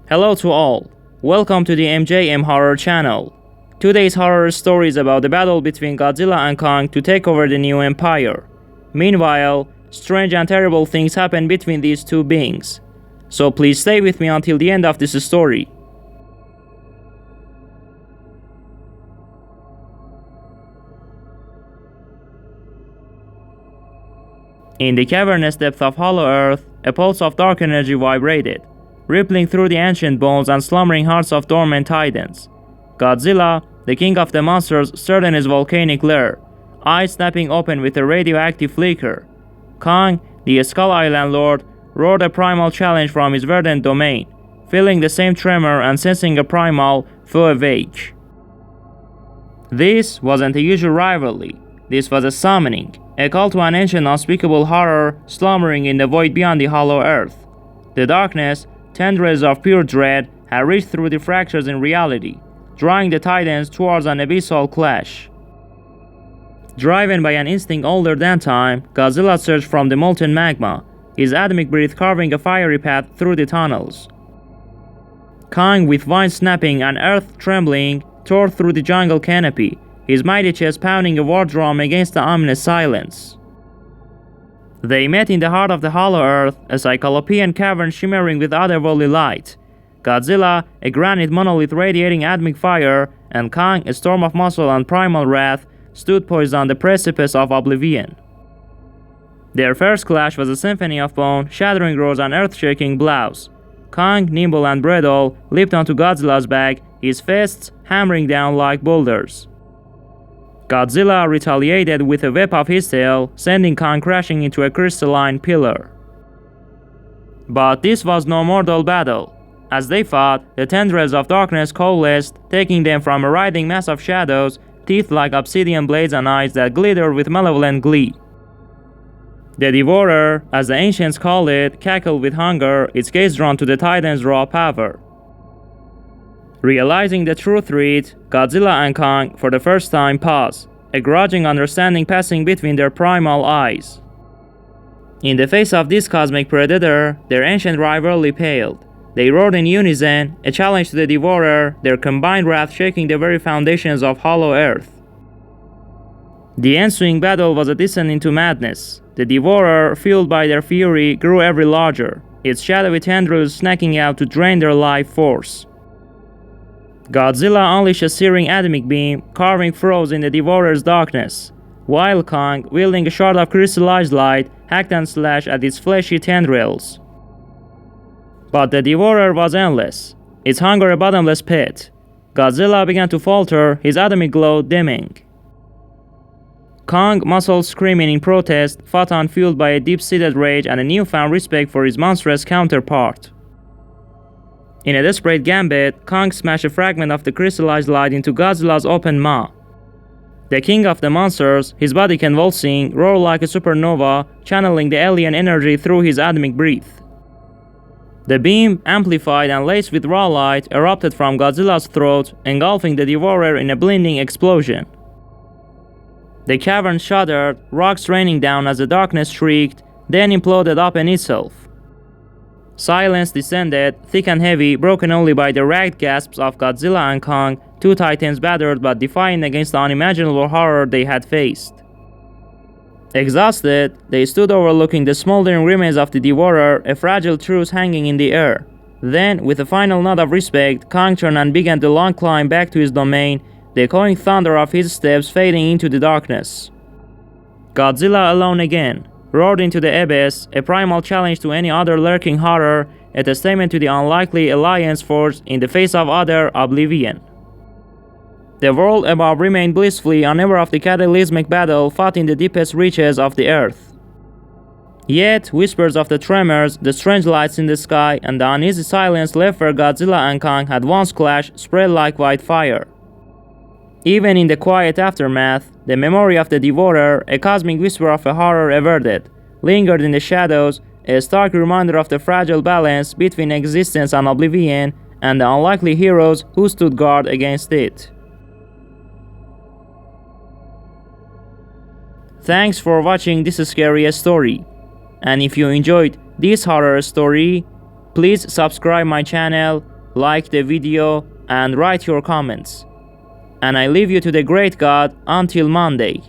Hello to all. Welcome to the MJM Horror channel. Today's horror story is about the battle between Godzilla and Kong to take over the new empire. Meanwhile, strange and terrible things happen between these two beings. So please stay with me until the end of this story. In the cavernous depth of Hollow Earth, a pulse of dark energy vibrated, rippling through the ancient bones and slumbering hearts of dormant titans. Godzilla, the king of the monsters, stirred in his volcanic lair, eyes snapping open with a radioactive flicker. Kong, the Skull Island lord, roared a primal challenge from his verdant domain, feeling the same tremor and sensing a primal foe awake. This wasn't a usual rivalry. This was a summoning, a call to an ancient unspeakable horror slumbering in the void beyond the hollow earth. The darkness, tendrils of pure dread, had reached through the fractures in reality, drawing the titans towards an abyssal clash. Driven by an instinct older than time, Godzilla surged from the molten magma, his atomic breath carving a fiery path through the tunnels. Kong, with vines snapping and earth trembling, tore through the jungle canopy, his mighty chest pounding a war drum against the ominous silence. They met in the heart of the hollow earth, a cyclopean cavern shimmering with otherworldly light. Godzilla, a granite monolith radiating atomic fire, and Kong, a storm of muscle and primal wrath, stood poised on the precipice of oblivion. Their first clash was a symphony of bone, shattering roars and earth-shaking blows. Kong, nimble and brittle, leaped onto Godzilla's back, his fists hammering down like boulders. Godzilla retaliated with a whip of his tail, sending Kong crashing into a crystalline pillar. But this was no mortal battle. As they fought, the tendrils of darkness coalesced, taking them from a writhing mass of shadows, teeth like obsidian blades and eyes that glittered with malevolent glee. The Devourer, as the ancients called it, cackled with hunger, its gaze drawn to the Titan's raw power. Realizing the true threat, Godzilla and Kong for the first time paused, a grudging understanding passing between their primal eyes. In the face of this cosmic predator, their ancient rivalry paled. They roared in unison, a challenge to the Devourer, their combined wrath shaking the very foundations of Hollow Earth. The ensuing battle was a descent into madness. The Devourer, fueled by their fury, grew ever larger, its shadowy tendrils snacking out to drain their life force. Godzilla unleashed a searing atomic beam, carving furrows in the Devourer's darkness, while Kong, wielding a shard of crystallized light, hacked and slashed at its fleshy tendrils. But the Devourer was endless, its hunger a bottomless pit. Godzilla began to falter, his atomic glow dimming. Kong, muscles screaming in protest, fought on fueled by a deep-seated rage and a newfound respect for his monstrous counterpart. In a desperate gambit, Kong smashed a fragment of the crystallized light into Godzilla's open maw. The king of the monsters, his body convulsing, roared like a supernova, channeling the alien energy through his atomic breath. The beam, amplified and laced with raw light, erupted from Godzilla's throat, engulfing the Devourer in a blinding explosion. The cavern shuddered, rocks raining down as the darkness shrieked, then imploded upon itself. Silence descended, thick and heavy, broken only by the ragged gasps of Godzilla and Kong, two titans battered but defiant against the unimaginable horror they had faced. Exhausted, they stood overlooking the smoldering remains of the Devourer, a fragile truce hanging in the air. Then, with a final nod of respect, Kong turned and began the long climb back to his domain, the echoing thunder of his steps fading into the darkness. Godzilla alone again, roared into the abyss, a primal challenge to any other lurking horror, a testament to the unlikely alliance forged in the face of utter oblivion. The world above remained blissfully unaware of the cataclysmic battle fought in the deepest reaches of the earth. Yet, whispers of the tremors, the strange lights in the sky, and the uneasy silence left where Godzilla and Kong had once clashed spread like white fire. Even in the quiet aftermath, the memory of the Devourer, a cosmic whisper of a horror averted, lingered in the shadows, a stark reminder of the fragile balance between existence and oblivion, and the unlikely heroes who stood guard against it. Thanks for watching this scary story. And if you enjoyed this horror story, please subscribe my channel, like the video, and write your comments. And I leave you to the great God until Monday.